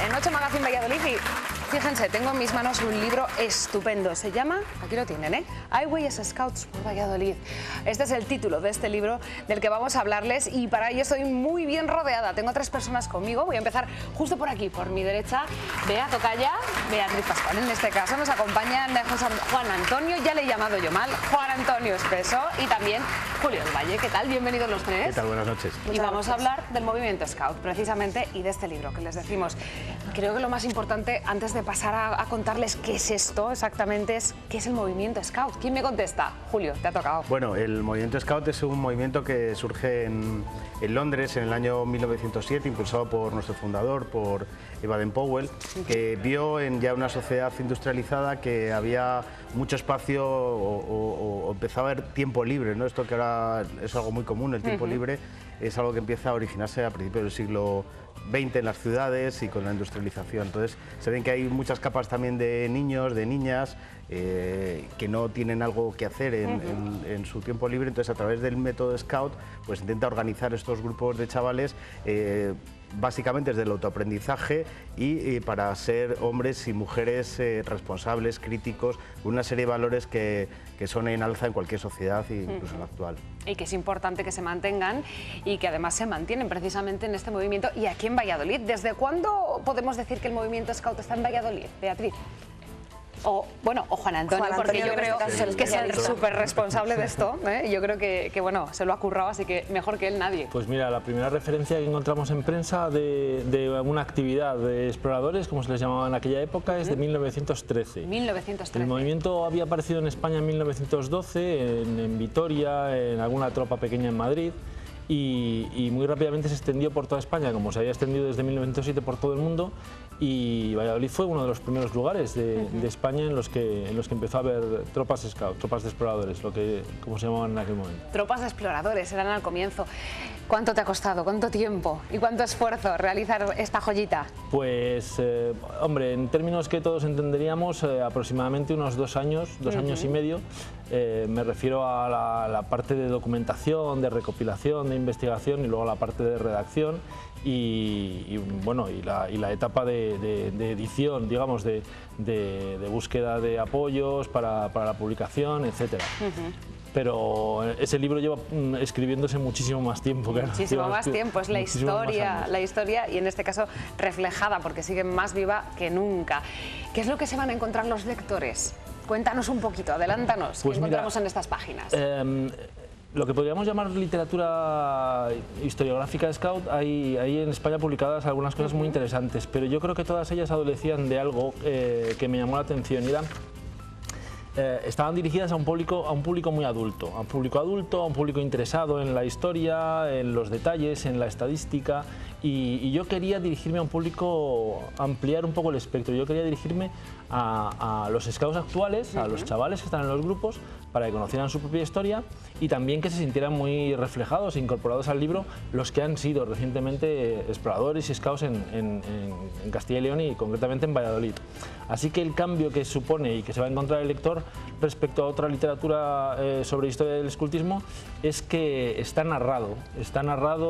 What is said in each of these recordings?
en 8 Magazine Valladolid y fíjense, tengo en mis manos un libro estupendo, se llama, aquí lo tienen, Highways Scouts por Valladolid. Este es el título de este libro del que vamos a hablarles y para ello estoy muy bien rodeada. Tengo 3 personas conmigo, voy a empezar justo por aquí, por mi derecha, Bea Tocaya, Beatriz Pascual. En este caso nos acompañan Juan Antonio, ya le he llamado yo mal, Juan Antonio Espeso y también Julio del Valle. ¿Qué tal? Bienvenidos los 3. ¿Qué tal? Buenas noches. Y vamos a hablar del movimiento Scout, precisamente, y de este libro que les decimos. Creo que lo más importante, antes de pasar a contarles qué es esto exactamente, es qué es el movimiento Scout. ¿Quién me contesta? Julio, te ha tocado. Bueno, el movimiento Scout es un movimiento que surge en Londres en el año 1907, impulsado por nuestro fundador, por Baden-Powell, que vio en ya una sociedad industrializada que había mucho espacio o empezaba a haber tiempo libre, ¿no? Esto que ahora es algo muy común, el tiempo libre, es algo que empieza a originarse a principios del siglo XX en las ciudades y con la industrialización. Entonces se ven que hay muchas capas también de niños, de niñas, que no tienen algo que hacer en su tiempo libre. Entonces, a través del método Scout, pues intenta organizar estos grupos de chavales básicamente desde el autoaprendizaje y para ser hombres y mujeres responsables, críticos, una serie de valores que son en alza en cualquier sociedad, incluso en la actual. Y que es importante que se mantengan y que además se mantienen precisamente en este movimiento y aquí en Valladolid. ¿Desde cuándo podemos decir que el movimiento Scout está en Valladolid, Beatriz? O Juan Antonio, porque yo creo que es el súper responsable de esto, yo creo que bueno, se lo ha currado, así que mejor que él nadie. Pues mira, la primera referencia que encontramos en prensa de una actividad de exploradores, como se les llamaba en aquella época, es de 1913. 1913. El movimiento había aparecido en España en 1912, en Vitoria, en alguna tropa pequeña en Madrid. Y muy rápidamente se extendió por toda España, como se había extendido desde 1907 por todo el mundo, y Valladolid fue uno de los primeros lugares de España en los que empezó a haber tropas Scout, tropas de exploradores, como se llamaban en aquel momento. Tropas de exploradores eran al comienzo. ¿Cuánto te ha costado, cuánto tiempo y cuánto esfuerzo realizar esta joyita? Pues, hombre, en términos que todos entenderíamos, aproximadamente unos 2 años, 2 años y medio. Me refiero a la parte de documentación, de recopilación, de investigación y luego a la parte de redacción y la etapa de edición, digamos, de búsqueda de apoyos para la publicación, etcétera. Pero ese libro lleva escribiéndose muchísimo más tiempo. Muchísimo más tiempo, es la historia y en este caso reflejada porque sigue más viva que nunca. ¿Qué es lo que se van a encontrar los lectores? Cuéntanos un poquito, adelántanos, pues ¿qué encontramos en estas páginas? Lo que podríamos llamar literatura historiográfica de Scout, hay en España publicadas algunas cosas muy interesantes, pero yo creo que todas ellas adolecían de algo que me llamó la atención y estaban dirigidas a un público muy adulto, a un público interesado en la historia, en los detalles, en la estadística, y yo quería dirigirme a un público, ampliar un poco el espectro. Yo quería dirigirme a los scouts actuales, a los chavales que están en los grupos, para que conocieran su propia historia y también que se sintieran muy reflejados e incorporados al libro los que han sido recientemente exploradores y scouts en Castilla y León y concretamente en Valladolid. Así que el cambio que supone y que se va a encontrar el lector respecto a otra literatura sobre historia del escultismo es que está narrado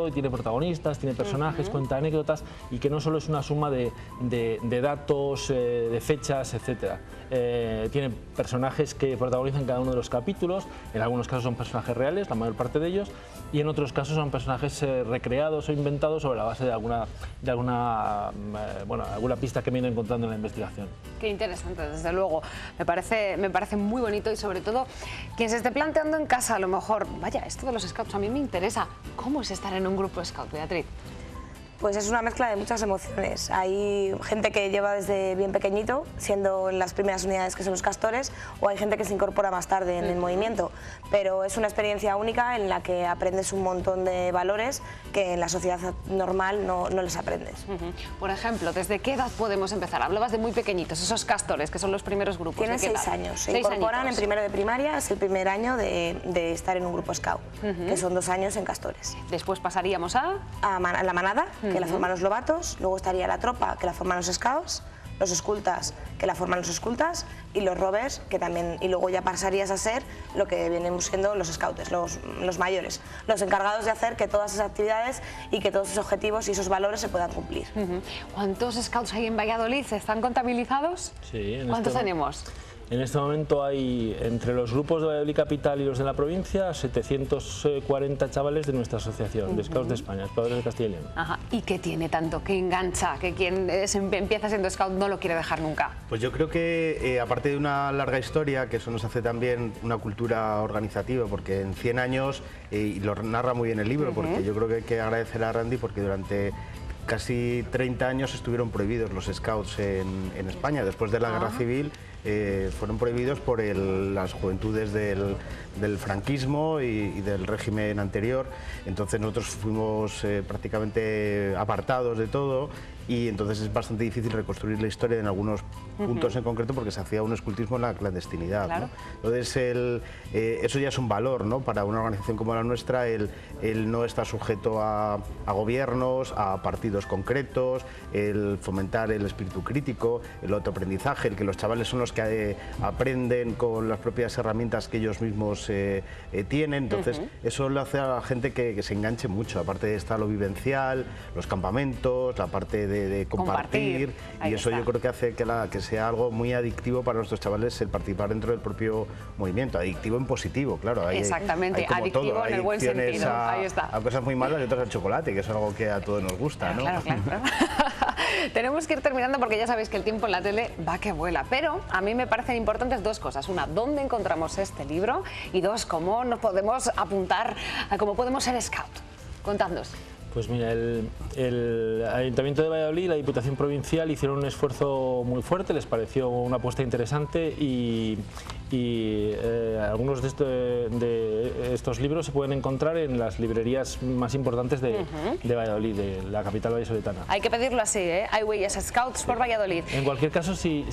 y tiene protagonistas, tiene personajes, cuenta anécdotas y que no solo es una suma de datos, de fechas, etcétera. Tiene personajes que protagonizan cada uno de los capítulos, en algunos casos son personajes reales, la mayor parte de ellos, y en otros casos son personajes recreados o inventados sobre la base de alguna pista que me he ido encontrando en la investigación. Qué interesante, desde luego. Me parece muy bonito y sobre todo quien se esté planteando en casa a lo mejor, vaya, esto de los scouts a mí me interesa. ¿Cómo es estar en un grupo scout, Beatriz? Pues es una mezcla de muchas emociones. Hay gente que lleva desde bien pequeñito, siendo en las primeras unidades que son los castores, o hay gente que se incorpora más tarde en el movimiento. Pero es una experiencia única en la que aprendes un montón de valores que en la sociedad normal no les aprendes. Por ejemplo, ¿desde qué edad podemos empezar? Hablabas de muy pequeñitos, esos castores, que son los primeros grupos. Tienen 6 años. Se incorporan en primero de primaria, es el primer año de estar en un grupo scout, que son 2 años en castores. Después pasaríamos a la manada, que la forman los lobatos, luego estaría la tropa, que la forman los scouts, los escoltas, que la forman los escoltas, y los rovers, que también, y luego ya pasarías a ser lo que vienen siendo los scouts, los mayores, los encargados de hacer que todas esas actividades y que todos esos objetivos y esos valores se puedan cumplir. ¿Cuántos scouts hay en Valladolid? ¿Están contabilizados? Sí. ¿Cuántos tenemos? En este momento hay, entre los grupos de Valladolid Capital y los de la provincia, 740 chavales de nuestra asociación, de Scouts de España, Exploradores de Castilla y León. Ajá. ¿Y qué tiene tanto, que engancha, que quien empieza siendo scout no lo quiere dejar nunca? Pues yo creo que, aparte de una larga historia, que eso nos hace también una cultura organizativa, porque en 100 años, y lo narra muy bien el libro, porque yo creo que hay que agradecer a Randy, porque durante casi 30 años estuvieron prohibidos los scouts en España. Después de la Guerra Civil fueron prohibidos por las juventudes del franquismo y del régimen anterior. Entonces nosotros fuimos prácticamente apartados de todo, y entonces es bastante difícil reconstruir la historia en algunos puntos en concreto, porque se hacía un escultismo en la clandestinidad. Claro. ¿No? Entonces eso ya es un valor, ¿no?, para una organización como la nuestra, el no estar sujeto a gobiernos, a partidos concretos, el fomentar el espíritu crítico, el autoaprendizaje, el que los chavales son los que aprenden con las propias herramientas que ellos mismos tienen. Entonces eso lo hace a la gente que se enganche mucho. Aparte está lo vivencial, los campamentos, la parte de compartir, y eso yo creo que hace que sea algo muy adictivo para nuestros chavales el participar dentro del propio movimiento. Adictivo en positivo, claro. Exactamente, hay adictivo todo. en el buen sentido. Ahí está. A cosas muy malas y otras al chocolate, que es algo que a todos nos gusta, ¿no? Claro. Tenemos que ir terminando, porque ya sabéis que el tiempo en la tele va que vuela, pero a mí me parecen importantes dos cosas. Una, ¿dónde encontramos este libro? Y dos, ¿cómo nos podemos apuntar a cómo podemos ser scout? Contadnos. Pues mira, el Ayuntamiento de Valladolid y la Diputación Provincial hicieron un esfuerzo muy fuerte, les pareció una apuesta interesante, y algunos de estos libros se pueden encontrar en las librerías más importantes de Valladolid, de la capital vallisoletana. Hay que pedirlo así, ¿eh? Highways Scouts por Valladolid. En cualquier caso, si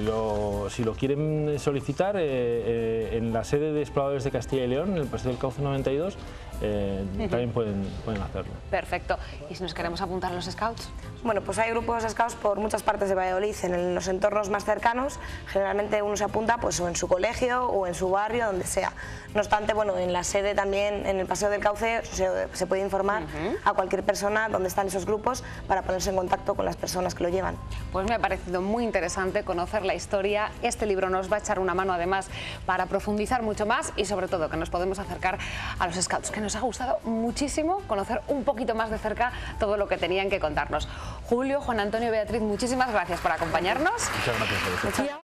lo quieren solicitar, en la sede de Exploradores de Castilla y León, en el Paseo del Cauce 92, también pueden hacerlo. Perfecto. ¿Y si nos queremos apuntar a los scouts? Bueno, pues hay grupos de scouts por muchas partes de Valladolid, en los entornos más cercanos. Generalmente uno se apunta pues o en su colegio o en su barrio, donde sea. No obstante, bueno, en la sede también, en el Paseo del Cauce, se puede informar a cualquier persona dónde están esos grupos, para ponerse en contacto con las personas que lo llevan. Pues me ha parecido muy interesante conocer la historia. Este libro nos va a echar una mano, además, para profundizar mucho más, y sobre todo que nos podemos acercar a los scouts, que nos ha gustado muchísimo conocer un poquito más de cerca todo lo que tenían que contarnos. Julio, Juan Antonio y Beatriz, muchísimas gracias por acompañarnos. Muchas gracias a vosotros.